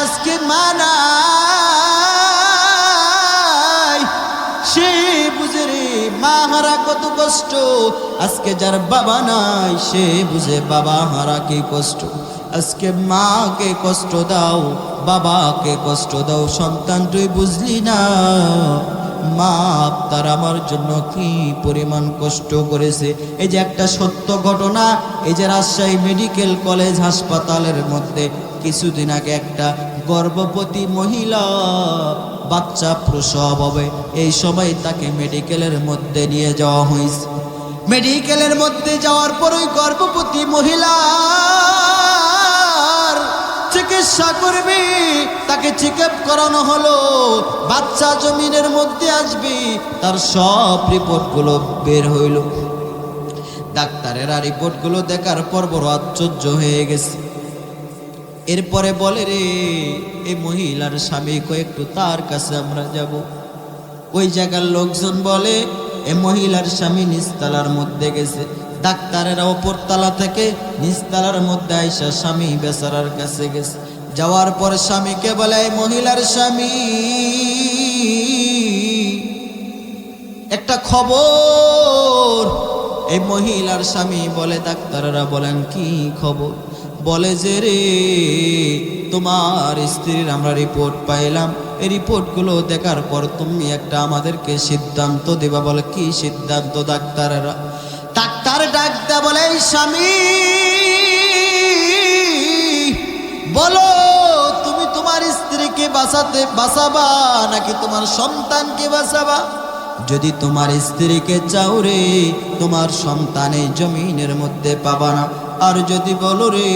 আজকে মা নাই সে বুঝে রে মা হারা কত কষ্ট। আজকে যার বাবা নাই সে বুঝে বাবা হারা কি কষ্ট। আজকে মাকে কষ্ট দাও, বাবাকে কষ্ট দাও, সন্তান তুই বুঝলি না মা তার আমার জন্য কি পরিমাণ কষ্ট করেছে। এই যে একটা সত্য ঘটনা, এই যে রাজশাহী মেডিকেল কলেজ হাসপাতালের মধ্যে কিছুদিন আগে একটা গর্ভবতী মহিলা বাচ্চা প্রসব হবে, এই সময় তাকে মেডিকেলের মধ্যে নিয়ে যাওয়া হয়েছে। মেডিকেলের মধ্যে যাওয়ার পর ওই গর্ভবতী মহিলা চিকিৎসা করবে, তাকে চেক আপ করানো হলো, বাচ্চা জমিনের মধ্যে আসবে, তার সব রিপোর্টগুলো বের হইল। ডাক্তারেরা রিপোর্টগুলো দেখার পর বড় আশ্চর্য হয়ে গেছে। এরপরে বলে রে এই মহিলার স্বামী একটু তার কাছে আমরা যাব। ওই জায়গার লোকজন বলে এই মহিলার স্বামী নিচতলার মধ্যে গেছে। ডাক্তারেরা ওপর তলা থেকে নিচতলার মধ্যে আইসা স্বামী বেচারার কাছে গেছে। যাওয়ার পর স্বামীকে বলে এই মহিলার স্বামী একটা খবর। এই মহিলার স্বামী বলে ডাক্তারেরা বলেন কি খবর? বলে যে রে তোমার স্ত্রীর আমরা রিপোর্ট পাইলাম, এই রিপোর্টগুলো দেখার পর তুমি একটা আমাদেরকে সিদ্ধান্ত দেবা। বলে কি সিদ্ধান্ত? ডাক্তার ডাক দেয়া বলে এই স্বামী বলো তুমি তোমার স্ত্রীকে বাঁচাবা নাকি তোমার সন্তানকে বাঁচাবা? যদি তোমার স্ত্রীকে চাও রে তোমার সন্তান এই জমিনের মধ্যে পাবা না, আর যদি বলো রে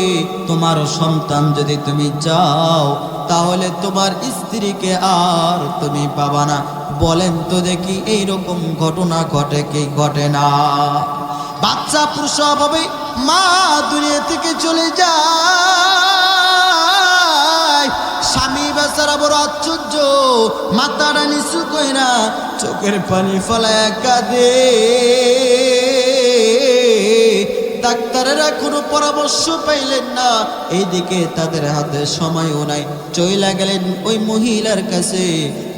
তোমার সন্তান যদি তুমি চাও তাহলে তোমার স্ত্রীকে আর তুমি পাবা না। বলেন তো দেখি এইরকম ঘটনা ঘটে কি ঘটে না? বাচ্চা প্রসব হবে, মা দুনিয়া থেকে চলে যায়, স্বামী বেচারা বড় আশ্চর্য, মাথাটা নিচু কইরা চোখের পানি ফলায় কাঁদে। ডাক্তারেরা কোনো পরামর্শ পাইলেন না, এইদিকে তাদের হাতে সময়ও নাই, চইলা গেলেন ওই মহিলার কাছে।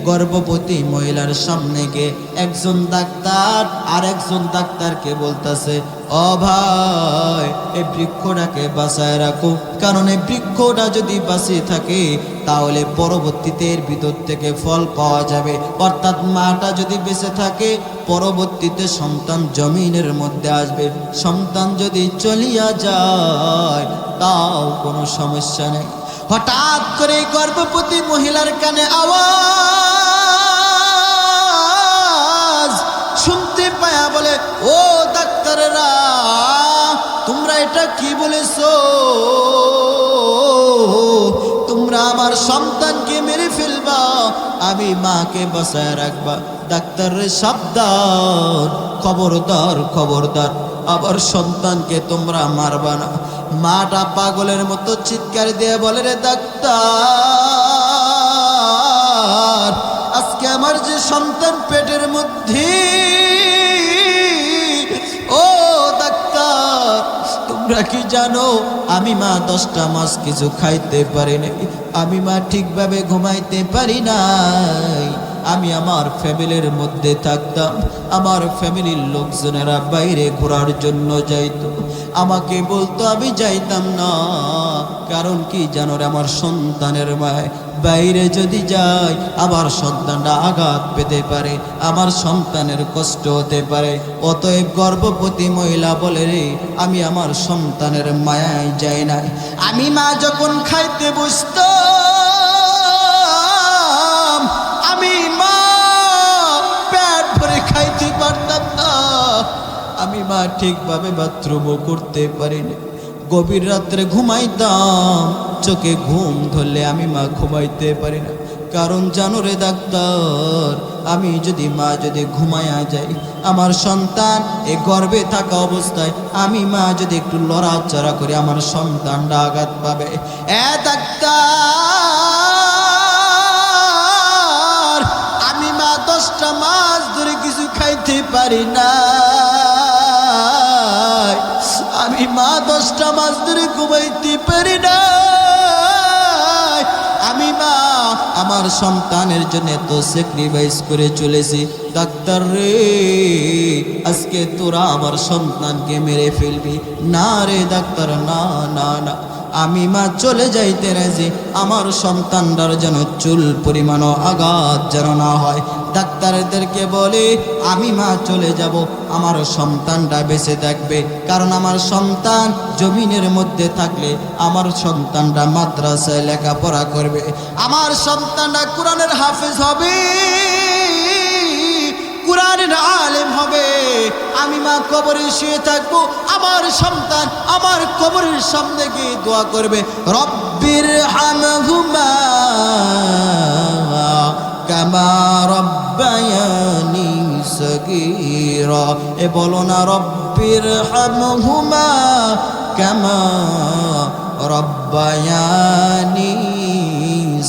গর্ভবতী মহিলার সামনে গিয়ে একজন ডাক্তার আর একজন ডাক্তারকে বলতেছে ও ভাই এই বৃক্ষটাকে বাঁচায় রাখো, কারণ এই বৃক্ষটা যদি বাঁচিয়ে থাকে তাহলে পরবর্তীতে এর ভিতর থেকে ফল পাওয়া যাবে। অর্থাৎ মাটা যদি বেঁচে থাকে পরবর্তীতে সন্তান জমিনের মধ্যে আসবে। সন্তান যদি চলিয়া যায় তাও কোনো সমস্যা নেই। হঠাৎ করে গর্ভবতী মহিলার কানে আওয়াজ শুনতে পায়া বলে ও ডাক্তাররা তোমরা এটা কি বলেছো? তোমরা আমার সন্তানকে মেরে ফেলবা, আমি মাকে বাঁচায় রাখবা। ডাক্তারের সাবধান, খবরদার খবরদার, আবার সন্তানকে তোমরা মারবা না। মাটা পাগলের মতো চিৎকার দিয়ে বলে রে ডাক্তার আজকে আমার যে সন্তান পেটের মধ্যে, ও ডাক্তার তোমরা কি জানো আমি মা 10টা মাস কিছু খাইতে পারি নাই, আমি মা ঠিকভাবে ঘুমাইতে পারি নাই। আমি আমার ফ্যামিলির মধ্যে থাকতাম, আমার ফ্যামিলির লোকজনেরা বাইরে ঘোরার জন্য যাইতো, আমাকে বলতো আমি যাইতাম না। কারণ কি জানো রে, আমার সন্তানের মায় বাইরে যদি যাই আমার সন্তানটা আঘাত পেতে পারে, আমার সন্তানের কষ্ট হতে পারে। অতএব গর্ভবতী মহিলা বলে রে আমি আমার সন্তানের মায়ায় যাই না। আমি মা যখন খাইতে বসতাম আমি মা পেট ভরে খাইতে পারতাম না, আমি মা ঠিকভাবে বাথরুমও করতে পারিনি। গভীর রাত্রে ঘুমাইতাম, চোখে ঘুম ধরলে আমি মা ঘুমাইতে পারি না। কারণ জানো রে ডাক্তার আমি যদি মা যদি ঘুমায়া যাই আমার সন্তান এই গর্ভে থাকা অবস্থায় আমি মা যদি একটু লড়াচড়া করি আমার সন্তানটা আঘাত পাবে। এ ডাক্তার আমি মা 10টা মাস ধরে কিছু খাইতে পারি না, আমি মা 10টা মাস ধরে ঘুমাইতে পারি না, আমি আমার সন্তানের জন্য তো স্যাক্রিফাইস করে চলেছি, ডাক্তার রে আজকে তোরা আমার সন্তানকে মেরে ফেলবি। না রে ডাক্তার, না না না, আমি মা চলে যাইতে রাজি, আমার সন্তানটার যেন চুল পরিমাণও আঘাত যেন না হয়। ডাক্তারদেরকে বলে আমি মা চলে যাব, আমার সন্তানটা বেঁচে থাকবে, কারণ আমার সন্তান জমিনের মধ্যে থাকলে আমার সন্তানটা মাদ্রাসায় লেখাপড়া করবে, আমার সন্তানটা কোরআনের হাফেজ হবে, কোরআনের আলেম হবে। আমি মা কবরে শুয়ে থাকবো, আমার সন্তান আমার কবরের সামনে গিয়ে দোয়া করবে, রব্বির হামহুমা কামা রব্বায়ানি সগীরা। এ বলো না রব্বির হামহুমা কামা রব্বায়ানি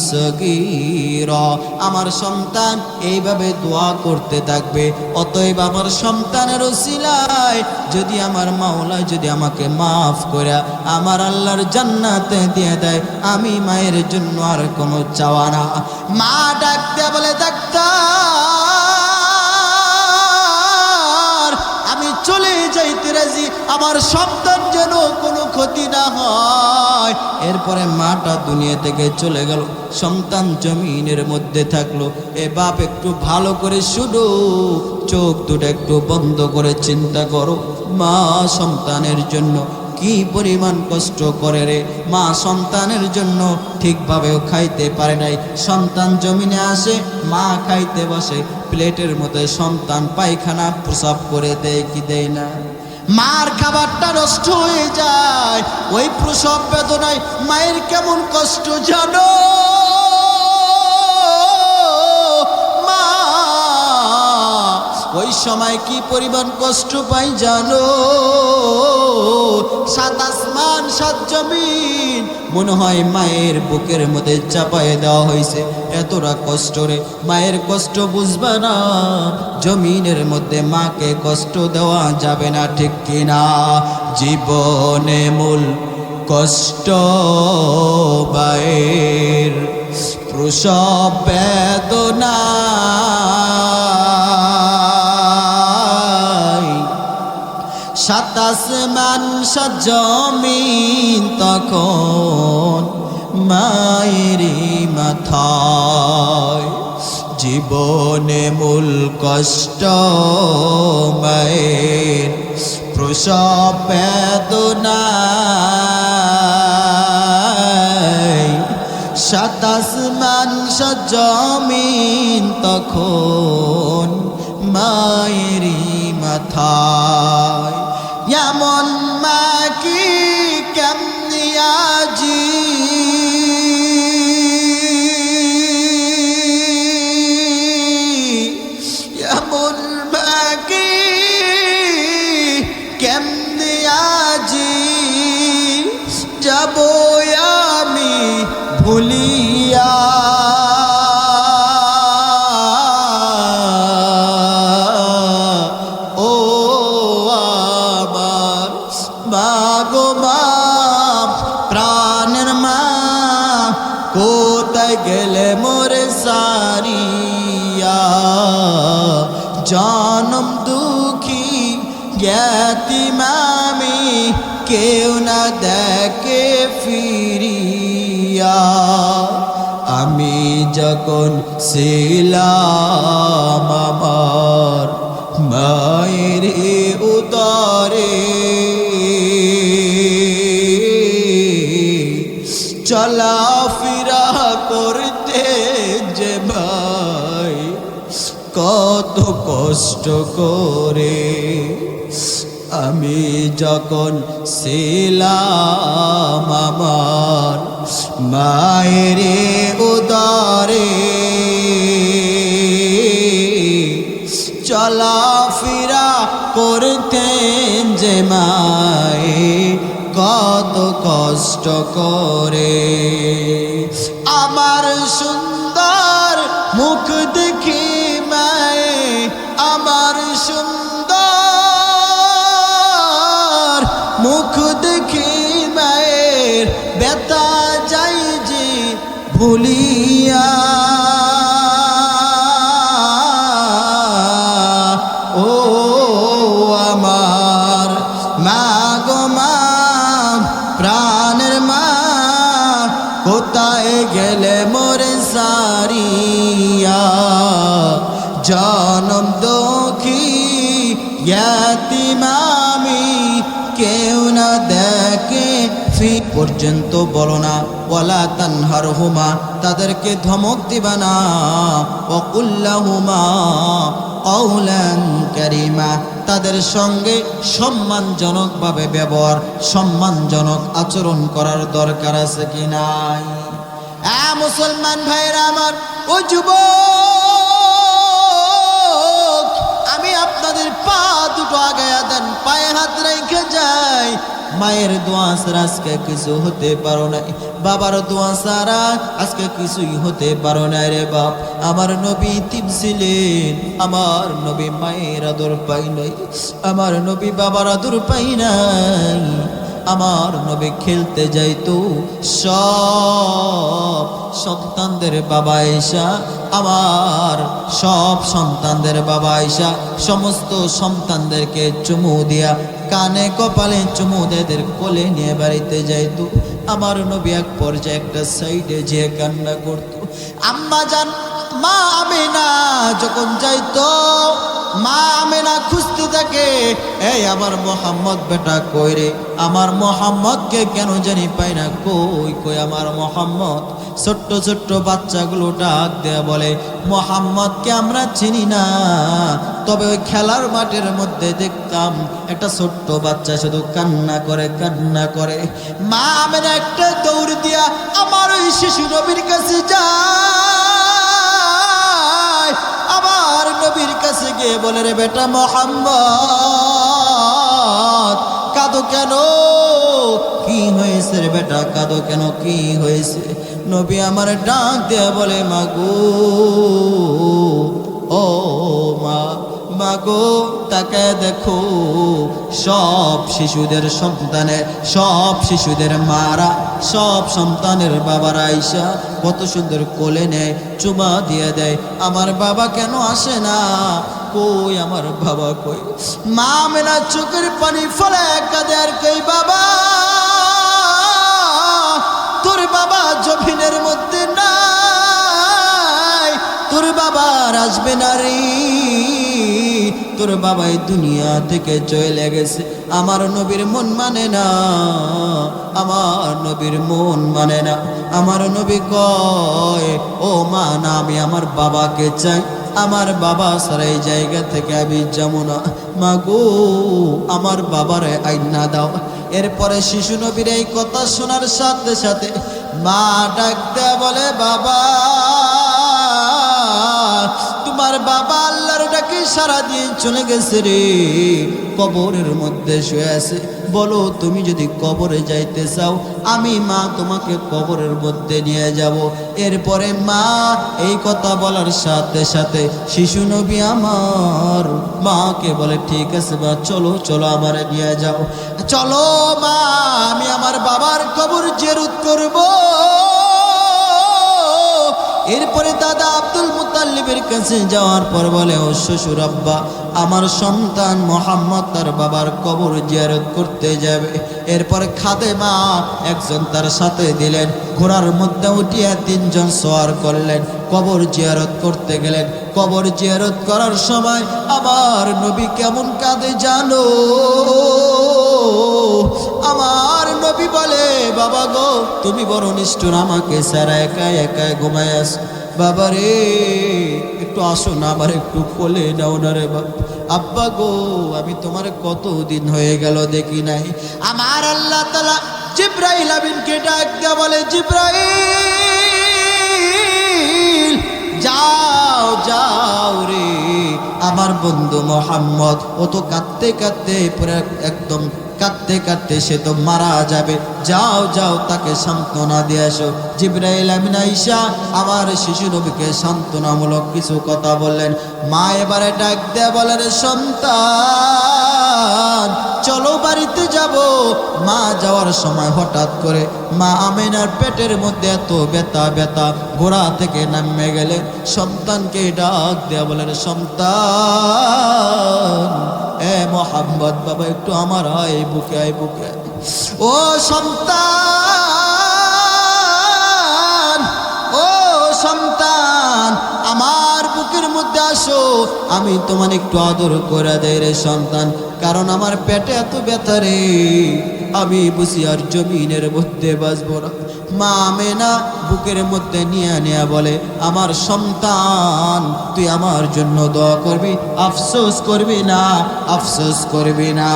সগীরা। আমার সন্তান এইভাবে দোয়া করতে থাকবে। অতএব আমার সন্তানের ওসিলায় যদি আমার মাওলা যদি আমাকে মাফ করে আমার আল্লাহর জান্নাতে দিয়ে দেয়, আমি মায়ের জন্য আর কোনো চাওয়া না। মা ডাকতে বলে ডাক্তার আমি চলে যাইতে রাজি, আমার সন্তান যেন কোনো ক্ষতি না হয়। এরপরে মাটা দুনিয়া থেকে চলে গেল, সন্তান জমিনের মধ্যে থাকলো। এ বাপ একটু ভালো করে শুধু চোখ দুটো একটু বন্ধ করে চিন্তা করো, মা সন্তানের জন্য কি পরিমাণ কষ্ট করে রে। মা সন্তানের জন্য ঠিকভাবেও খাইতে পারে নাই, সন্তান জমিনে আসে, মা খাইতে বসে, প্লেটের মধ্যে সন্তান পায়খানা প্রসাব করে দেয় কি দেয় না, মার খাবারটা নষ্ট হয়ে যায়। ওই প্রসব বেদনায় মায়ের কেমন কষ্ট জানো, মা ওই সময় কি পরিমাণ কষ্ট পাই জানো। সাত আসমান সাত জমিন মনে হয় মায়ের বুকের মধ্যে চাপায়ে দেওয়া হয়েছে, এতটা কষ্ট রে। মায়ের কষ্ট বুঝবে না, জমিনের মধ্যে মাকে কষ্ট দেওয়া যাবে না, ঠিক কিনা। জীবনে মূল কষ্ট মায়ের, প্রসব বেদনা সাত আসমান সাত জমিন তখন মায়েরই মাথায়। জীবনে মূল কষ্ট মায়ের, প্রসব বেদনা সাত আসমান সাত জমিন তখন মায়েরই মাথায়। এমন মা কি কেমনি আজি, এমন মা কি কেমনি আজি যাব আমি ভুলিয়া। কোথায় গেলে মোরে সারিয়া, জনম দুঃখী জ্ঞাতিম আমি, কেউ না দেখে ফিরিয়া। আমি যখন ছিলাম আমার মায়ের উদরে, চলাফেরা করতে যে ভাই কত কষ্ট করে। আমি যখন ছিলাম আমার মায়ের উদরে, চলাফেরা করতেন যে মায়ে কত কষ্ট করে। আমার সুন্দর মুখ দেখি মায়ে, আমার সুন্দর মুখ দেখি মায়ের, বেতা যাই যে ভুলিয়া ও আমার মা গো মা প্রাণের মা কোথায় গেলে মোরে সারিয়া জনম দুঃখী ইয়াতিম আমি কেউ না দেখে ফি পর্যন্ত বলো না ওয়ালা তানহারহুমা তাদেরকে ধমক দিবা না ওয়াকুল লাহুমা কওলান কারীমা তাদের সঙ্গে সম্মানজনকভাবে ব্যবহার সম্মানজনক আচরণ করার দরকার আছে কি নাই মুসলমান ভাইরা আমার ও যুবক আমি আপনাদের পা দুটো আগায়া দেন পায়ে হাত রেখে যাই মায়ের দোয়া ছাড়া আজকে কিছু হতে পারো নাই বাবার দোয়া ছাড়া আজকে কিছুই হতে পারো নাই রে বাপ আমার নবী ইতিম ছিলেন আমার নবী মায়ের আদর পাই নাই আমার নবী বাবার আদর পাই নাই আমার নবী খেলতে যাইতো সব সন্তানদের বাবা ঈশা আমার সব সন্তানদের বাবা ঈশা সমস্ত সন্তানদেরকে চুমু দিয়া কানে কপালে চুমু দেদের কোলে নিয়ে বাড়িতে যাইতো আমার নবী এক পর্যায়ে একটা সাইডে যে কান্না করতো আম্মা জান মা আমিনা যখন যাইতো মা আমিনা খুঁজতে থাকে এই আমার মোহাম্মদ বেটা কই রে আমার মোহাম্মদকে কেন জানি পাই না কই কই আমার মোহাম্মদ ছোট্ট ছোট্ট বাচ্চাগুলো ডাক দেয়া বলে মোহাম্মদকে আমরা চিনি না তবে ওই খেলার মাঠের মধ্যে দেখতাম একটা ছোট্ট বাচ্চা শুধু কান্না করে মা আমিনা একটা দৌড় দিয়া আমার ওই শিশু নবীর কাছে যায় আমার নবীর কাছে গিয়ে বলে রে বেটা মোহাম্মদ কাঁদো কেন কি হয়েছে রে বেটা কাঁদো কেন কি হয়েছে নবী আমার ডাক দেয়া বলে মাগো ও মা মাগো তাকে দেখো সব শিশুদের মারা সব সন্তানের বাবারা আইসা কত সুন্দর কোলে নেয় চুমা দিয়ে দেয় আমার বাবা কেন আসে না কই আমার বাবা কই মা মেনা চোখের পানি ফলে কাঁদে আর কই বাবা তোর বাবা জমিনের মধ্যে নাই তোর বাবা আসবে না রে তোর বাবাই দুনিয়া থেকে চলে গেছে আমার নবীর মন মানে না আমার নবীর মন মানে না আমার নবী কয় ও মা না আমি আমার বাবাকে চাই আমার বাবা ছাড়া এই জায়গা থেকে আমি যাবো না মাগো আমার বাবারে আইনা দাও এরপরে শিশু নবীর এই কথা শোনার সাথে সাথে মা ডাক দেয়া বলে বাবা তোমার বাবা আল্লাহর ডাকে সারা দিয়ে চলে গেছে রে কবরের মধ্যে শুয়ে আছে বলো তুমি যদি কবরে যাইতে চাও আমি মা তোমাকে কবরের মধ্যে নিয়ে যাব এরপরে মা এই কথা বলার সাথে সাথে শিশু নবী আমার মাকে বলে ঠিক আছে মা চলো চলো আমারে নিয়ে যাও চলো মা আমি আমার বাবার কবর জিয়ারত করব এরপরে দাদা আব্দুল মুত্তালিবের কাছে যাওয়ার পর বলে ও শ্বশুর আব্বা আমার সন্তান মোহাম্মদ তার বাবার কবর জিয়ারত করতে যাবে এরপরে খাদেমা একজন তার সাথে দিলেন ঘোড়ার মধ্যে উঠিয়া তিনজন সওয়ার করলেন কবর জিয়ারত করতে গেলেন কবর জিয়ারত করার সময় আমার নবী কেমন কাঁদে জানো আমার নবী বলে বাবা গো তুমি বড় নিষ্ঠুর আমাকে সারা একা একা ঘুমায় আসো বাবা রে একটু আসো না আমার একটু কোলে নাও না রে বাবা আব্বা গো আমি তোমার কতদিন হয়ে গেল দেখি নাই আমার আল্লাহ তাআলা জিবরাইল আমিনকে ডাক দিয়া বলে জিবরাইল যাও যাও রে আমার বন্ধু মোহাম্মদ ও তো কাঁদতে কাঁদতে পুরো একদম কাঁদতে কাঁদতে সে তো মারা যাবে যাও যাও তাকে সান্ত্বনা দিয়ে আসো জিবরাইল আমিন আয়েশা আমার শিশু নবীকে সান্ত্বনামূলক কিছু কথা বললেন মা এবারে ডাক দেয়া বলে রে সন্তান চলো বাড়িতে যাব। মা যাওয়ার সময় হঠাৎ করে মা আমেনার পেটের মধ্যে এত ব্যথা, ঘোড়া থেকে নামে গেলেন, সন্তানকে ডাক দেয়া বলেন, সন্তান এ মোহাম্মদ বাবা একটু আমার আয় বুকে, ও সন্তান, ও সন্তান আমার বুকের মধ্যে আসো, আমি তোমার একটু আদর করে দেই রে সন্তান, কারণ আমার পেটে এত ব্যথা রে, আমি বুঝি আর জমিনের মধ্যে বাঁচবো না। মা আমেনা বুকের মধ্যে নিয়ে বলে, আমার সন্তান তুই আমার জন্য দোয়া করবি, আফসোস করবি না, আফসোস করবি না,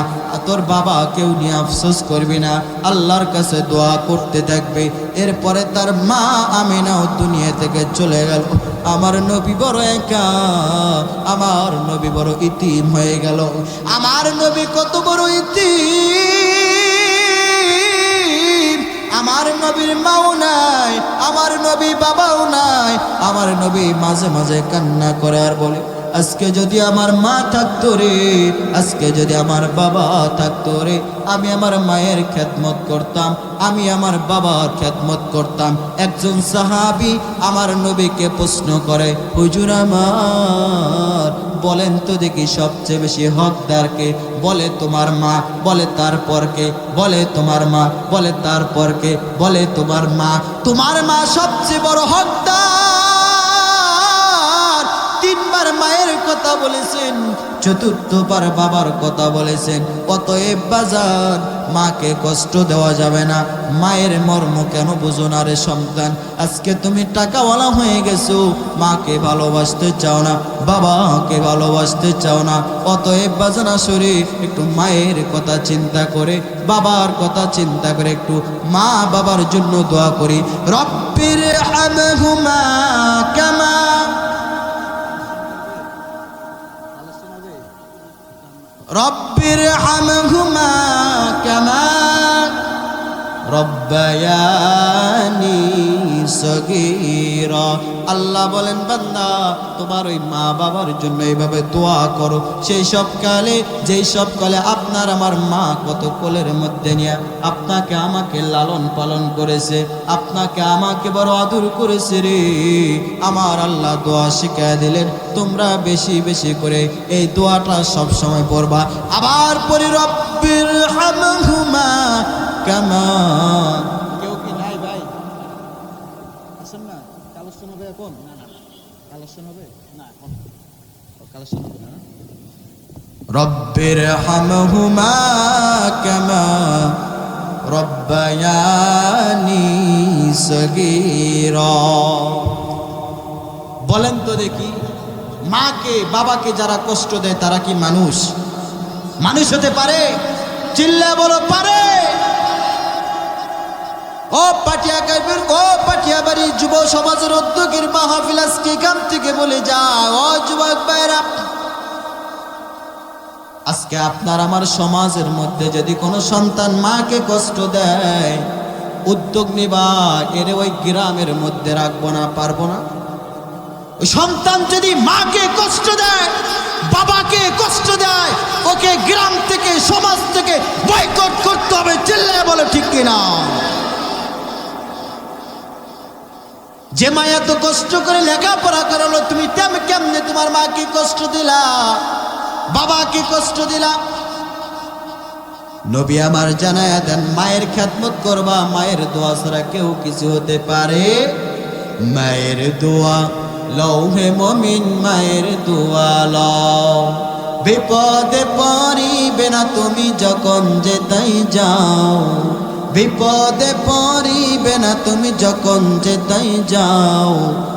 তোর বাবা কেউ নিয়ে আফসোস করবি না, আল্লাহর কাছে দোয়া করতে থাকবে। এরপরে তার মা আমেনাও দুনিয়া থেকে চলে গেল। আমার নবী বড় একা, আমার নবী বড় ইতিম হয়ে গেল। আমার নবী কত বড় ইতিম, আমার নবীর মাও নাই, আমার নবী বাবাও নাই। আমার নবী মাঝে মাঝে কান্না করে আর বলে, আজকে যদি আমার মা থাকতো রে, আজকে যদি আমার বাবা থাকতো রে, আমি আমার মায়ের খেদমত করতাম, আমি আমার বাবার খেদমত করতাম। একজন সাহাবী আমার নবীকে প্রশ্ন করে, হুজুর আমার বলেন তো দেখি সবচেয়ে বেশি হকদার কে? বলে তোমার মা। বলে তারপর কে? বলে তোমার মা। বলে তারপর কে? বলে তোমার মা। তোমার মা সবচেয়ে বড় হকদার। তিনবার মায়ের কথা বলেছেন, চতুর্থবার বাবার কথা বলেছেন। অতএব বাজার, মাকে কষ্ট দেওয়া যাবে না। মায়ের মর্ম কেন বুঝো না রে সন্তান? আজকে তুমি টাকাওয়ালা হয়ে গেছো, মাকে ভালোবাসতে চাও না, বাবাকে ভালোবাসতে চাও না। অতএব বাজানা শরী একটু মায়ের কথা চিন্তা করে, বাবার কথা চিন্তা করে একটু মা বাবার জন্য দোয়া করি। রব্বির হামহুমা কামা রব্বির হামহুমা কামা রব্বায়ানি সগীরা। আল্লাহ বলেন, বান্দা তোমার ওই মা বাবার জন্য এইভাবে দোয়া করো। সেই সব কালে, যেই সব কালে আপনার আমার মা কত কোলের মধ্যে নিয়ে আপনাকে আমাকে লালন পালন করেছে, আপনাকে আমাকে বড় আদর করেছে রে। আমার আল্লাহ দোয়া শিখিয়ে দিলেন, তোমরা বেশি বেশি করে এই দোয়াটা সব সময় পড়বা। আবার পড়ি, রব্বির হামহুমা কামা। কেউ কি নাই ভাই? আসেন না, কালেকশন হবে এখন? না না, কালেকশন হবে না এখন, কালেকশন হবে না। রব্বির হামহুমা কামা রব্বায়ানি সগীরা। বলেন তো দেখি, মাকে বাবাকে যারা কষ্ট দেয় তারা কি মানুষ? মানুষ হতে পারে? চিল্লা বলো পারে? ও পাটিয়াকাইবের, ও পাটিয়াবাড়ি যুব সমাজের উদ্যোগের মাহফিল আজকে এখান থেকে বলে যায়, ও যুবক ভাইরা, আজকে আপনার আমার সমাজের মধ্যে যদি কোনো সন্তান মাকে কষ্ট দেয়, উদ্যোগ নিবা, এর ওই গ্রামের মধ্যে রাখবো না, পারবো না। ওই সন্তান যদি মাকে কষ্ট দেয়, বাবাকে কষ্ট দেয়, ওকে গ্রাম থেকে, সমাজ থেকে বয়কট করতে হবে। চিল্লায় বলো ঠিক কিনা? যে মায়া তো কষ্ট করে লেখাপড়া করালো, তুমি কেমনে তোমার মাকে কষ্ট দিলা, বাবাকে কষ্ট দিলা? নবী আমার জানায়া দেন, মায়ের খেদমত করবা, মায়ের দোয়া ছাড়া কেউ কিছু হতে পারে? মায়ের দোয়া লও হে মুমিন, মায়ের দোয়া লও। বিপদে পড়িবে না তুমি যখন যেতাই যাও, বিপদে পড়িবে না তুমি যখন যেতাই যাও।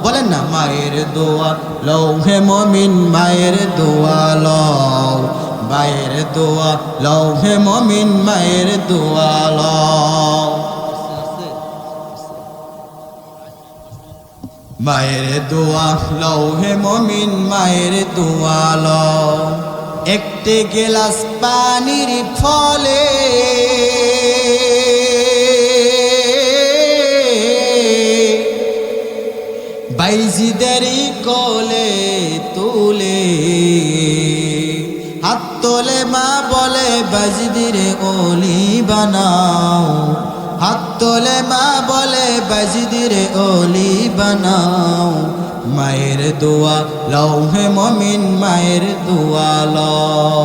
বলেন না, মায়ের দোয়া লও হে মুমিন, মায়ের দোয়া লও, মায়ের দোয়া লও হে মুমিন, মায়ের দোয়া লও। মায়ের দোয়া লও হে মুমিন, মায়ের দোয়া লও। একটি গিলাস পানির ফলে বাইজিদেরই কোলে তুলে হাত তোলে মা বলে বাজিদিরে ওলি বানাও, হাত তোলে মা বলে বাজিদিরে ওলি বানাও। মায়ের দোয়া লও হে মমিন, মায়ের দোয়া লও।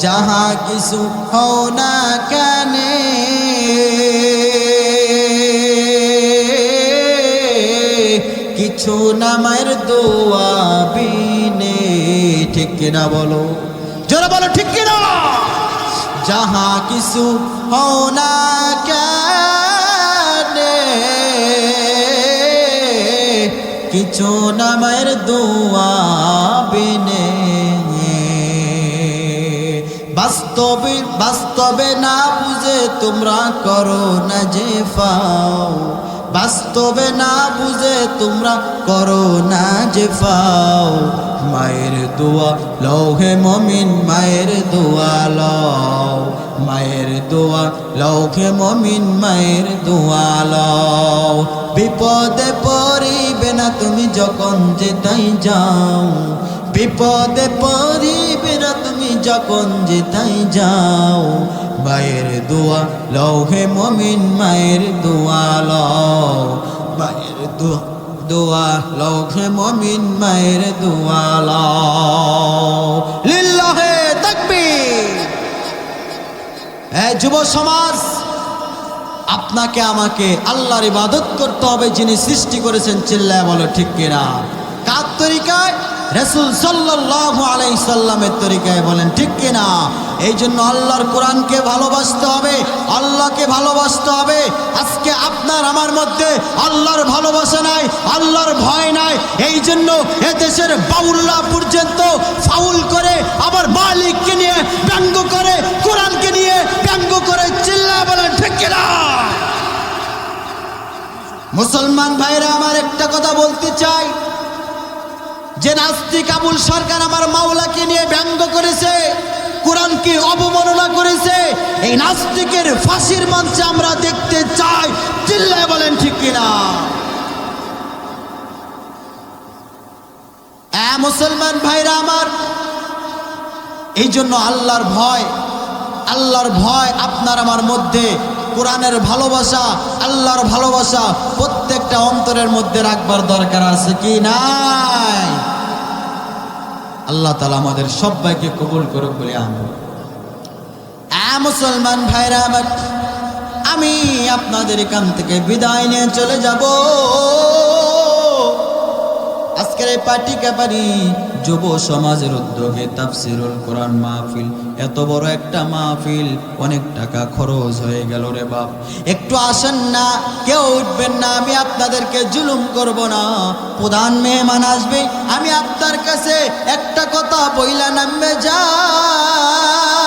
যাহা কিছু হও না কানে, কিছু না মায়ের দোয়া বিনে। ঠিক কিনা বলো, জোরে বলো ঠিক কিনা। যাহা কিছু হও না কানে, কিছু না মায়ের দোয়া বিনে। বাস্তবে বাস্তবে না বুঝে তোমরা করো না যে ফাও, বাস্তবে না বুঝে তোমরা করো না যে ফাও। মায়ের দোয়া লও হে মমিন, মায়ের দোয়া লও। মায়ের দোয়া লও হে মমিন, মায়ের দোয়া লও। বিপদে পড়িবে না তুমি যখন যেতাই যাও, বিপদে পড়িবে না তুমি যখন যেতাই যাও। মায়ের দোয়া লও হে মমিন, মায়ের দোয়া লও। মায়ের দোয়া লও হে মমিন, মায়ের দোয়া লও। লিল্লাহে তাকবীর। যুব সমাজ, আপনাকে আমাকে আল্লাহর ইবাদত করতে হবে যিনি সৃষ্টি করেছেন। চিল্লায় বলো ঠিক কিনা। কার তরিকায়? রাসূল সাল্লাল্লাহু আলাইহি সাল্লামের তরিকায়, বলেন ঠিক কিনা। এই জন্য আল্লাহর কোরআনকে ভালোবাসতে হবে, আল্লাহকে ভালোবাসতে হবে। আজকে আপনার আমার মধ্যে আল্লাহর ভালোবাসা নাই, আল্লাহর ভয় নাই। এই জন্য এদেশের বাউল্লাহ পর্যন্ত ফাউল করে আমার মালিককে নিয়ে ব্যঙ্গ করে, কোরআনকে নিয়ে ব্যঙ্গ করে। চিল্লায় বলেন ঠিক কিনা। মুসলমান ভাইরা আমার একটা কথা বলতে চাই, যে নাস্তিক আবুল সরকার আমার মাওলাকে নিয়ে ব্যঙ্গ করেছে, কোরআনকে অবমাননা করেছে, এই নাস্তিকের ফাঁসির মঞ্চে আমরা দেখতে চাই। চিল্লায় বলেন ঠিক কিনা। মুসলমান ভাইরা আমার, এই জন্য আল্লাহর ভয়, আল্লাহর ভয় আপনার আমার মধ্যে, কোরআনের ভালোবাসা, আল্লাহর ভালোবাসা প্রত্যেকটা অন্তরের মধ্যে রাখবার দরকার আছে কি নাই? আল্লাহ তাআলা আমাদের সবাইকে কবুল করুক বলে আমিন। মুসলমান ভাইরা আমার, আমি আপনাদের এখান থেকে বিদায় নিয়ে চলে যাব। আজকের এই পার্টি ক্যাপারি যুব সমাজের উদ্যোগে তাফসিরুল কোরআন মাহফিল, এত বড় একটা মাহফিল, অনেক টাকা খরচ হয়ে গেল রে বাপ। একটু আসেন না, কেউ উঠবেন না, আমি আপনাদেরকে জুলুম করব না। প্রধান মেহমান আসবে, আমি আপনার কাছে একটা কথা বইলা নামবে যাই।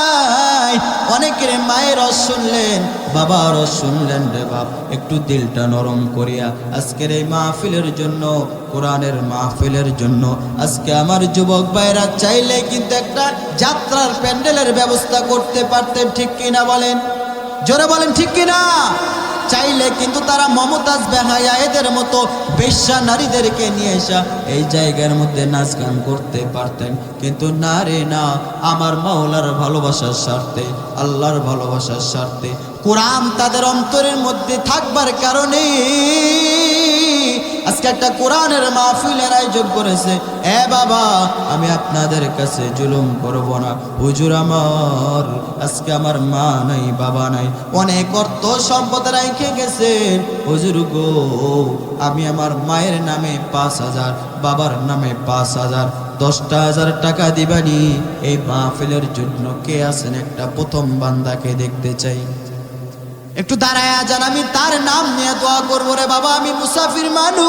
অনেকের মায়ের রস শুনলেন, বাবার রস শুনলেন রে বাপ, একটু দিলটা নরম করিয়া আজকের এই মাহফিলের জন্য, কোরআনের মাহফিলের জন্য আজকে আমার যুবক ভাইরা চাইলে কিন্তু একটা যাত্রার প্যান্ডেলের ব্যবস্থা করতে পারতেন। ঠিক কিনা বলেন, জোরে বলেন ঠিক কিনা। চাইলে কিন্তু তারা মমতাজ বেহায়া এদের মতো বেশ্যা নারীদেরকে নিয়ে এসে এই জায়গার মধ্যে নাচ গান করতে পারতেন, কিন্তু না রে না। আমার মাওলার ভালোবাসার স্বার্থে, আল্লাহর ভালোবাসার স্বার্থে, কোরআন তাদের অন্তরের মধ্যে থাকবার কারণে আজকে একটা কোরআনের মাহফিলের আয়োজন করেছে। বাবা, আমি আপনাদের কাছে জুলুম করব না। হুজুর আমার আজকে আমার মা নাই, বাবা নাই, অনেক অর্থ সম্পদ রেখে গেছেন। হুজুর গো, আমি আমার মায়ের নামে 5,000, বাবার নামে 5,000, 10,000 টাকা দিবানি। এই মাহফিলের জন্য কে আছেন? একটা প্রথম বান্দাকে দেখতে চাই। একটু দাঁড়ায় যান, আমি তার নাম নিয়ে দোয়া করবো রে বাবা। আমি মুসাফির মানুষ।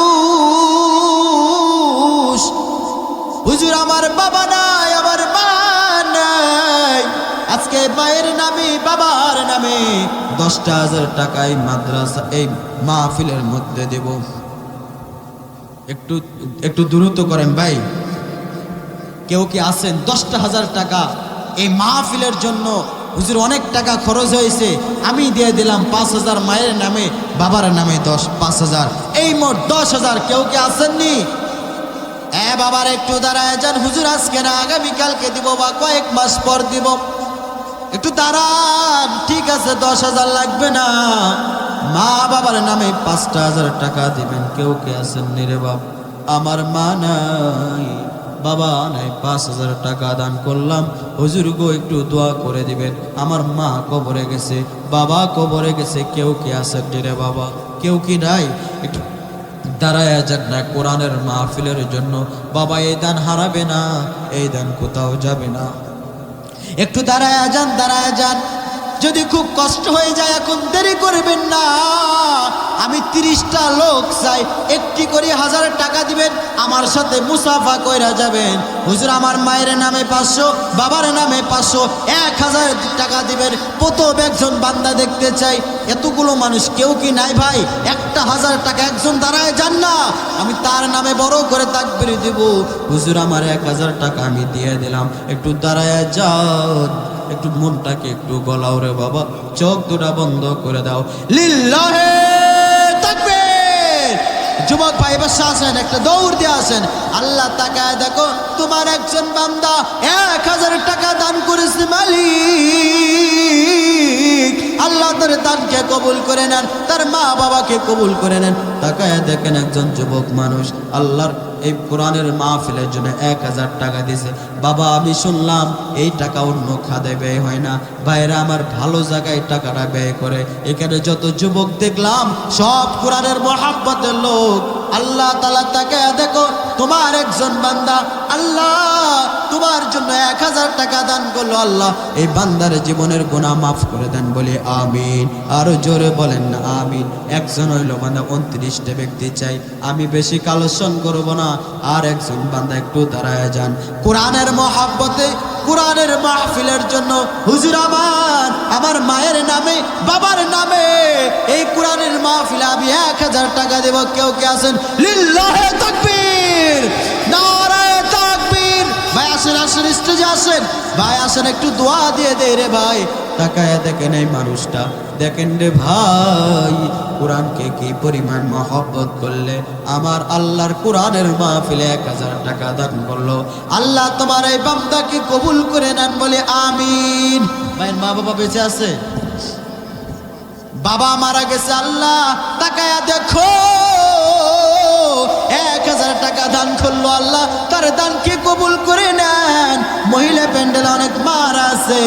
হুজুর আমার বাবা নাই, আমার মা নাই, আজকে মায়ের নামে, বাবার নামে 10,000 টাকা এই মাদ্রাসা, এই মাহফিলের মধ্যে দেব। একটু দ্রুত করেন ভাই। কেউ কি আছেন? 10,000 টাকা এই মাহফিলের জন্য। হুজুর অনেক টাকা খরচ হয়েছে, আমি দিয়ে দিলাম 5,000 মায়ের নামে, বাবার নামে 5,000, এই মোট 10,000। কেউ কি আসেননি? বাবার একটু দাঁড়ায় যান, হুজুর আজকে না আগামীকালকে দিব বা কয়েক মাস পর দিব, একটু দাঁড়ান। ঠিক আছে 10,000 লাগবে না, মা বাবার নামে 5,000 টাকা দিবেন। কেউ কে আছেন নিরে বাপ? আমার মা নাই, বাবা নাই, 5,000 টাকা দান করলাম, হুজুর গো একটু দোয়া করে দিবেন। আমার মা কবরে গেছে, বাবা কবরে গেছে, কেউ কে আছেন নিরে বাবা? কেউ কি নাই? একটু দাঁড়ায় যান না কোরআনের মাহফিলের জন্য। বাবা এই দান হারাবে না, এই দান কোথাও যাবে না। একটু দাঁড়ায় যান, দাঁড়ায় যান। যদি খুব কষ্ট হয়ে যায় এখন দেরি করবেন না। আমি 30টা লোক চাই, একটি করে 1000 টাকা দিবেন, আমার সাথে মুসাফা কইরা যাবেন। হুজুর আমার মায়ের নামে 500, বাবার নামে 500, 1000 টাকা দিবেন। প্রথম একজন বান্দা দেখতে চাই। এতগুলো মানুষ কেউ কি নাই ভাই? একটা 1000 টাকা একজন দাঁড়ায় যান না, আমি তার নামে বড় করে তাকবীর দিব। হুজুর আমার 1000 টাকা আমি দিয়ে দিলাম, একটু দাঁড়ায় যান। একটু মনটাকে একটু গলাও রে বাবা, চোখ দুটা বন্ধ করে দাও। লিল্লাহে তাকবীর। যুবক ভাই বাসা আছেন, একটা দৌড় দিয়ে আসেন। আল্লাহ তাকায় দেখো, তোমার একজন বান্দা 1000 টাকা দান করেছে মালিক। আল্লাহ তার দানকে কবুল করে নেন, তার মা বাবাকে কবুল করে নেন। তাকায় দেখেন একজন যুবক মানুষ আল্লাহর এই কোরআনের মাহফিলের জন্য 1000 টাকা দিয়েছে। বাবা আমি শুনলাম এই টাকা অন্য খাদে ব্যয় হয় না, ভাইরা আমার ভালো জায়গায় টাকাটা ব্যয় করে। এখানে যত যুবক দেখলাম সব কোরআনের মহাব্বতের লোক। আল্লাহ তাআলা তাকে দেখো, তোমার একজন বান্দা আল্লাহ তোমার জন্য 1000 টাকা দান করলো। আল্লাহ এই বান্দার জীবনের গুনাহ মাফ করে দেন, বলি আমিন। আরো জোরে বলেন না আমিন। একজন হইল বান্দা, 29টা ব্যক্তি চাই, আমি বেশি কালেকশন করব না। আর একজন বান্দা একটু দাঁড়ায় যান কোরআনের মহাব্বতে, কোরআনের মাহফিলের জন্য। হুজুর আমার মায়ের নামে, বাবার নামে এই কোরআনের মাহফিলে আমি 1000 টাকা দেব। কেউ কে আছেন? লিল্লাহে তাকবীর, নারায়ে তাকবীর। ভাই আসেন, আসেন স্টেজে আসেন, ভাই আসেন, একটু দোয়া দিয়ে দে রে ভাই। তাকায় দেখেন এই মানুষটা, দেখেন রে ভাই কোরআনকে কি পরিমাণ মহব্বত করলে। আমার আল্লাহর কোরআনের মাহফিলে 1000 টাকা দান করলো। আল্লাহ তোমার এই বান্দাকে কবুল করে নেন, বলে আমিন। ভাইয়ের মা বাবা বেঁচে আছে? বাবা মারা গেছে। আল্লাহ তাকায়া দেখো, 1000 টাকা দান করলো। আল্লাহ তার দানকে কবুল করে নেন। মহিলা প্যান্ডেল অনেক মারা আছে,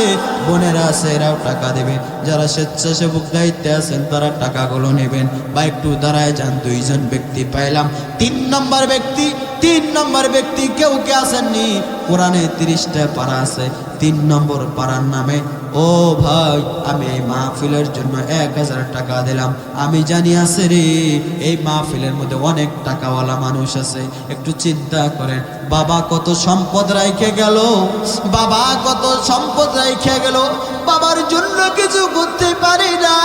বোনেরা আছে, এরাও টাকা দেবে। যারা স্বেচ্ছাসেবক দায়িত্বে আছেন তারা টাকাগুলো নেবেন। বা একটু দাঁড়ায় যান, 2 জন ব্যক্তি পাইলাম। 3 নম্বর ব্যক্তি, 3 নম্বর ব্যক্তি কেউ কে আসেননি? কোরআনে 30টা পারা আছে, 3 নম্বর পারার নামে ও ভাই আমি এই মাহফিলের জন্য 1000 টাকা দিলাম। আমি জানি আছে রে এই মাহফিলের মধ্যে অনেক টাকাওয়ালা মানুষ আছে। একটু চিন্তা করেন, বাবা কত সম্পদ রাইখে গেল, বাবা কত সম্পদ রাইখে গেল, বাবার জন্য কিছু করতে পারি না,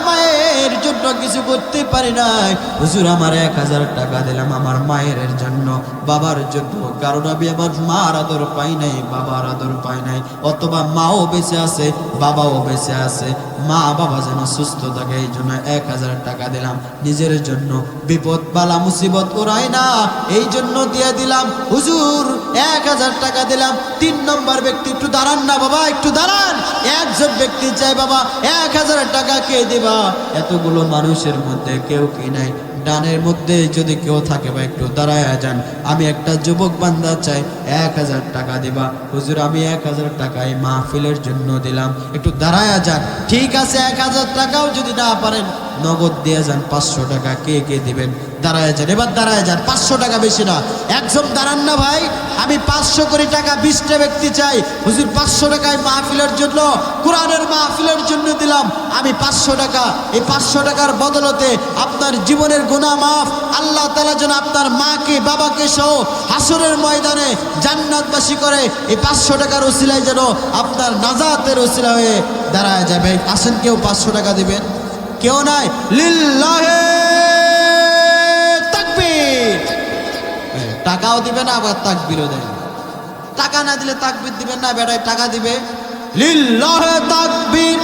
মায়ের জন্য কিছু করতে পারি নাই। হুজুর আমার 1000 টাকা দিলাম আমার মায়ের জন্য, বাবার জন্য। কারণ আমি আমার মার আদর পাই নাই, বাবার আদর পাই নাই। অথবা মাও বেঁচে আছে, বাবাও বেঁচে আছে, মা বাবা যেন সুস্থ থাকে, এই জন্য 1000 টাকা দিলাম। নিজের জন্য বিপদ বালা মুসিবত ওরাই না, এই জন্য দিয়ে দিলাম। হুজুর 1000 টাকা দিলাম। 3 নম্বর ব্যক্তি একটু দাঁড়ান না বাবা, একটু দাঁড়ান। একজন ব্যক্তি চাই বাবা 1000 টাকা কে দিবা? এতগুলো মানুষের মধ্যে কেউ কি নাই? ডানের মধ্যে যদি কেউ থাকে বা একটু দাঁড়ায় যান। আমি একটা যুবক বান্দা চাই, 1000 টাকা দিবা। হুজুর আমি 1000 টাকা এই মাহফিলের জন্য দিলাম, একটু দাঁড়ায় যান। ঠিক আছে 1000 টাকাও যদি না পারেন নগদ দিয়ে যান। 500 টাকা কে কে দিবেন? দাঁড়ায় যান, এবার দাঁড়ায় যান। 500 টাকা বেশি না, একজন দাঁড়ান না ভাই। আমি 500 কোটি টাকা 20টা ব্যক্তি চাই। হুজুর 500 টাকায় মাহফিলের জন্য, কোরআনের মাহফিলের জন্য দিলাম আমি 500 টাকা। এই 500 টাকার বদলতে আপনার জীবনের গুনাহ মাফ। আল্লাহ তাআলা যেন আপনার মাকে বাবাকে সহ হাসরের ময়দানে জান্নাতবাসী করে। এই 500 টাকার ওসিলায় যেন আপনার নাজাতের ওসিলা হয়ে দাঁড়ায় যাবে। আসেন, কেউ 500 টাকা দিবেন? কেউ নাই? লিল্লাহে তাকবীর। টাকাও দিবে না আবার তাকবীরও দেয়। টাকা না দিলে তাকবীর দিবেন না, বেটায় টাকা দিবে। লিল্লাহে তাকবীর।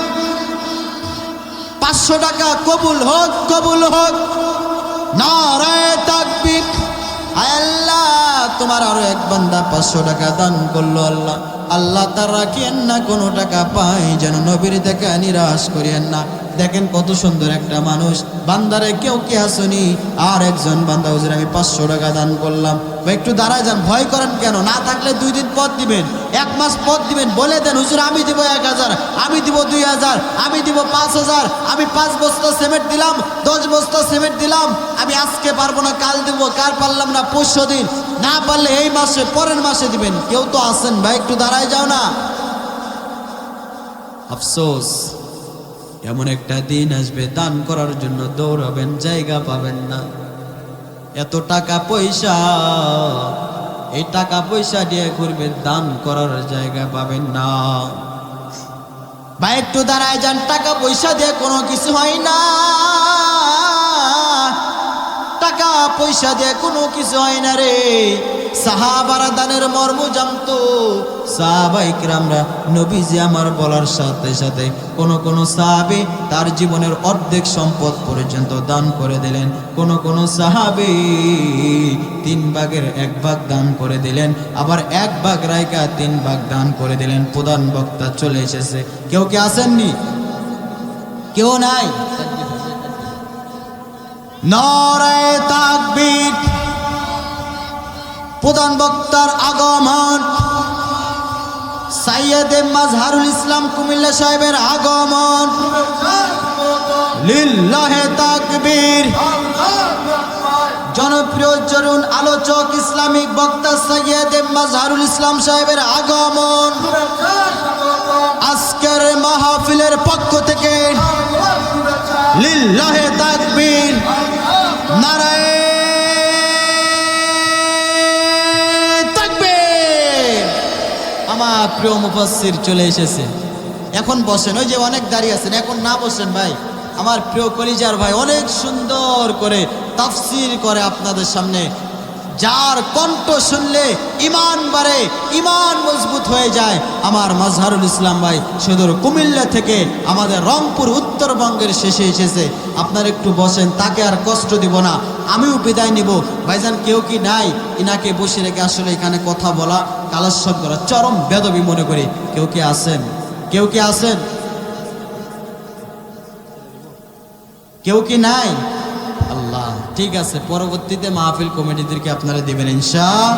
500 টাকা কবুল হোক, কবুল হোক। নারায়ে তাকবীর। এক বান্দা 500 টাকা দান করলো, আল্লাহ আল্লাহ তার রাখিয়েন না কোনো টাকা পাই যেন নবীর দেখা নিরাশ করিয়েন না। দেখেন কত সুন্দর একটা মানুষ, বান্দারে কেউ কে আসনি, আর একজন বান্দা হুজুর আমি 500 টাকা দান করলাম। একটু দাঁড়ায় যান, ভয় করেন কেন? না থাকলে 2 দিন পর দিবেন, 1 মাস পর দিবেন, বলে দেন হুজুর আমি দিব 1000, আমি দিব 2000, আমি দিব 5000, আমি 5 বস্তা সিমেন্ট দিলাম, 10 বস্তা সিমেন্ট দিলাম, আমি আজকে পারবো না কাল দিব, কার পারলাম না পরশু দিন, না পারলে এই মাসে পরের মাসে দিবেন। কেউ তো আসেন ভাই, একটু দাঁড়ায় যাও না। আফসোস, এমন একটা দিন আসবে দান করার জন্য দৌড়াবেন, জায়গা পাবেন না। এত টাকা পয়সা, এই টাকা পয়সা দিয়ে ঘুরবে, দান করার জায়গা পাবেন না। ভাই একটু দাঁড়ায় যান, টাকা পয়সা দিয়ে কোনো কিছু হয় না, টাকা পয়সা দিয়ে কোনো কিছু হয় না রে। সাহাবারা দানের মর্ম জানতো, সাহাবায়ে কিরামরা নবীজি আমার বলার সাথে সাথে কোন সাহাবী তার জীবনের অর্ধেক সম্পদ পর্যন্ত দান করে দিলেন, কোন সাহাবী 3 ভাগের 1 ভাগ দান করে দিলেন, আবার 1 ভাগ রাইকা 3 ভাগ দান করে দিলেন। প্রধান বক্তা চলে এসেছে, কেউ কি আসেননি? কেউ নাই? নারায়ে তাকবীর। প্রধান বক্তার আগমন, সাইয়েদে মাজহারুল ইসলাম কুমিল্লা সাহেবের আগমন, লিল্লাহে তাকবীর। জনপ্রিয় তরুণ আলোচক ইসলামিক বক্তা সাইয়েদে মাজহারুল ইসলাম সাহেবের আগমন। আজকের মাহফিলের পক্ষ থেকে লিল্লাহে তাকবীর, নারায়ে তাকবীর। আমার প্রিয় মুফাসসির চলে এসেছে, এখন বসেন। ওই যে অনেক দাঁড়িয়ে আছেন, এখন না বসেন ভাই। আমার প্রিয় কলিজার ভাই অনেক সুন্দর করে তাফসীর করে আপনাদের সামনে, যার কণ্ঠ শুনলে ইমান বাড়ে, ইমান মজবুত হয়ে যায়। আমার মাজহারুল ইসলাম ভাই সুদূর কুমিল্লা থেকে আমাদের রংপুর উত্তরবঙ্গের শেষে এসেছে। আপনারা একটু বসেন, তাকে আর কষ্ট দিব না, আমিও বিদায় নিব। ভাইজান কেউ কি নাই? ইনাকে বসে রেখে আসলে এখানে কথা বলা, কালাস্বর করা চরম বেদবি মনে করি। কেউ কি আছেন? কেউ কি আছেন? কেউ কি নাই? আল্লাহ, ঠিক আছে, পরবর্তীতে মাহফিল কমিটিদেরকে আপনারা দিবেন ইনশাআল্লাহ।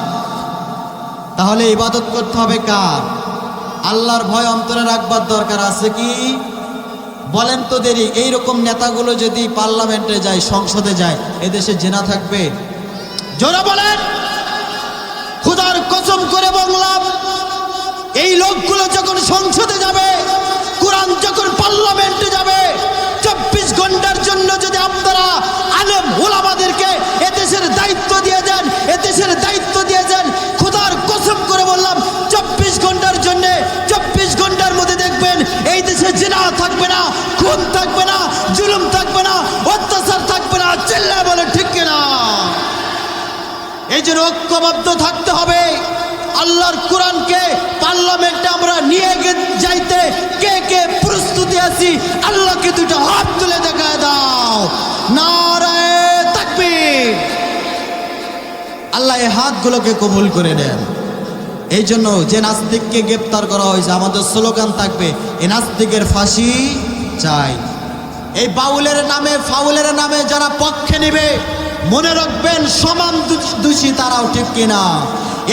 তাহলে ইবাদত করতে হবে কার? আল্লাহর ভয় অন্তরে রাখবার দরকার আছে কি? বলেন তো দেরি, এইরকম নেতাগুলো যদি পার্লামেন্টে যায়, সংসদে যায়, এদেশে জেনা থাকবে? জোরে বলেন। খোদার কসম করে বললাম, এই লোকগুলো যখন সংসদে যাবে, কোরআন যখন পার্লামেন্টে যাবে, 24 ঘন্টার জন্য যদি আপনারা আলেম ওলামাদেরকে এদেশের দায়িত্ব দিয়ে দেন, এদেশের দায়িত্ব দিয়ে দেন, খোদার কসম করে বললাম 24 ঘন্টার জন্য, 24 ঘন্টার মধ্যে দেখবেন এই দেশে জিনা থাকবে না, খুন থাকবে না, জুলুম থাকবে না, অত্যাচার থাকবে না। চিল্লায় বলে ঠিক কিনা? এই জন্য ঐক্যবদ্ধ থাকতে হবে। আল্লাহর কোরআনকে পার্লামেন্টে আমরা নিয়ে যাইতে কে কে প্রস্তুতি আছি? আল্লাহকে 2টা হাত তুলে দেখায় দাও, নারায়ে তাকবীর। আল্লাহ এই হাতগুলোকে কবুল করে নেন। এই জন্য যে নাস্তিককে গ্রেপ্তার করা হয়েছে, আমাদের স্লোগান থাকবে, এই নাস্তিকের ফাঁসি চাই। এই বাউলের নামে, ফাউলের নামে যারা পক্ষে নেবে, মনে রাখবেন সমান দোষী তারাও, ঠিক কিনা?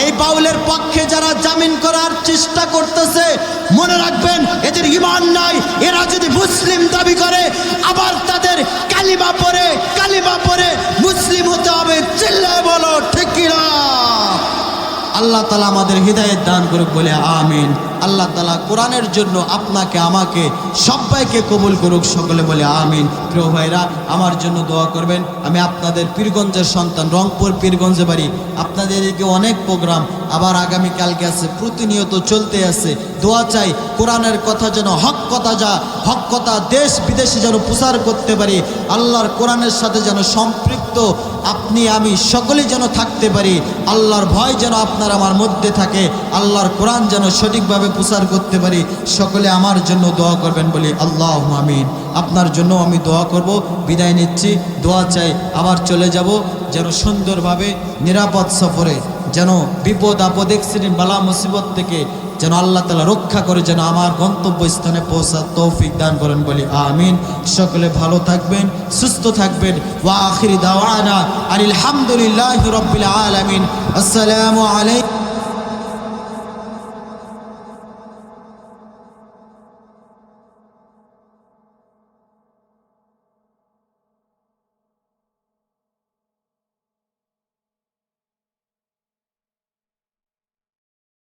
এই বাউলের পক্ষে যারা জামিন করার চেষ্টা করতেছে, মনে রাখবেন এদের ঈমান নাই। এরা যদি মুসলিম দাবি করে, আবার তাদের কালিমা পড়ে মুসলিম হতে হবে। চিল্লায় বলো ঠিক কিনা? আল্লাহ তাআলা আমাদের হিদায়াত দান করুক, বলে আমিন। আল্লাহ তাআলা কোরআনের জন্য আপনাকে আমাকে সবাইকে কবুল করুক, সকলে বলে আমিন। প্রিয় ভাইরা, আমার জন্য দোয়া করবেন। আমি আপনাদের পীরগঞ্জের সন্তান, রংপুর পীরগঞ্জে বাড়ি। আপনাদের এদিকে অনেক প্রোগ্রাম, আবার আগামীকালকে আছে, প্রতিনিয়ত চলতে আছে। দোয়া চাই কোরআনের কথা যেন হক কথা দেশ বিদেশে যেন প্রচার করতে পারি। আল্লাহর কোরআনের সাথে যেন সম্পৃক্ত আপনি আমি সকলেই যেন থাকতে পারি। আল্লাহর ভয় যেন আপনার আমার মধ্যে থাকে। আল্লাহর কোরআন যেন সঠিকভাবে প্রচার করতে পারি। সকলে আমার জন্য দোয়া করবেন, বলি আল্লাহুম্মা আমিন। আপনার জন্য আমি দোয়া করব। বিদায় নিচ্ছি, দোয়া চাই, আবার চলে যাব যেন সুন্দরভাবে নিরাপদ সফরে যেন বিপদ আপদ অ্যাক্সিডেন্ট বালা মুসিবত থেকে যেন আল্লাহ তাআলা রক্ষা করে, যেন আমার গন্তব্যস্থানে পৌঁছার তৌফিক দান করেন বলি আমিন। সকলে ভালো থাকবেন, সুস্থ থাকবেন। ওয়া আখিরি দাওয়ানা আলহামদুলিল্লাহি রাব্বিল আলামিন। আসসালামু আলাইকুম।